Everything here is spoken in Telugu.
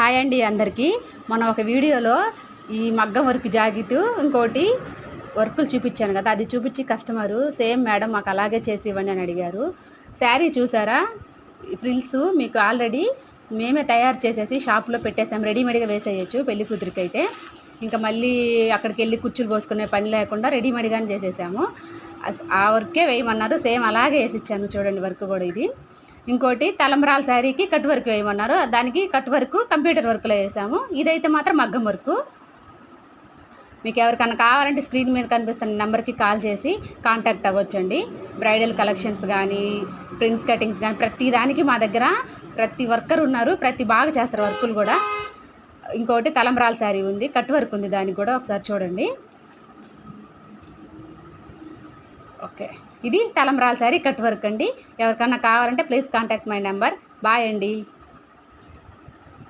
హాయ్ అండి అందరికీ. మనం ఒక వీడియోలో ఈ మగ్గం వర్క్ జాకెట్ ఇంకోటి వర్కులు చూపించాను కదా, అది చూపించి కస్టమరు సేమ్ మేడం మాకు అలాగే చేసి ఇవ్వండి అని అడిగారు. శారీ చూసారా, ఫ్రిల్స్ మీకు ఆల్రెడీ మేమే తయారు చేసేసి షాప్లో పెట్టేసాం, రెడీమేడ్గా వేసేయచ్చు పెళ్లి కూతురికి అయితే. ఇంకా మళ్ళీ అక్కడికి వెళ్ళి కుర్చీలు పోసుకునే పని లేకుండా రెడీమేడ్గానే చేసేసాము. ఆ వర్కే వేయమన్నారు, సేమ్ అలాగే వేసిచ్చాను. చూడండి వర్క్ కూడా ఇది. ఇంకోటి తలంబ్రాల శారీకి కట్ వర్క్ వేయమన్నారు, దానికి కట్ వర్క్ కంప్యూటర్ వర్క్లో వేసాము. ఇదైతే మాత్రం మగ్గం వర్క్. మీకు ఎవరికన్నా కావాలంటే స్క్రీన్ మీద కనిపిస్తున్న నెంబర్కి కాల్ చేసి కాంటాక్ట్ అవ్వచ్చండి. బ్రైడల్ కలెక్షన్స్ కానీ, ప్రిన్స్ కటింగ్స్ కానీ, ప్రతి దానికి మా దగ్గర ప్రతి వర్కర్ ఉన్నారు, ప్రతి బాగా చేస్తారు వర్కులు కూడా. ఇంకోటి తలంబ్రాల శారీ ఉంది, కట్ వర్క్ ఉంది, దానికి కూడా ఒకసారి చూడండి. ఓకే, ఇది తలంబ్రాల శారీ కట్ వర్క్ అండి. ఎవరికన్నా కావాలంటే please contact my number. Bye అండి.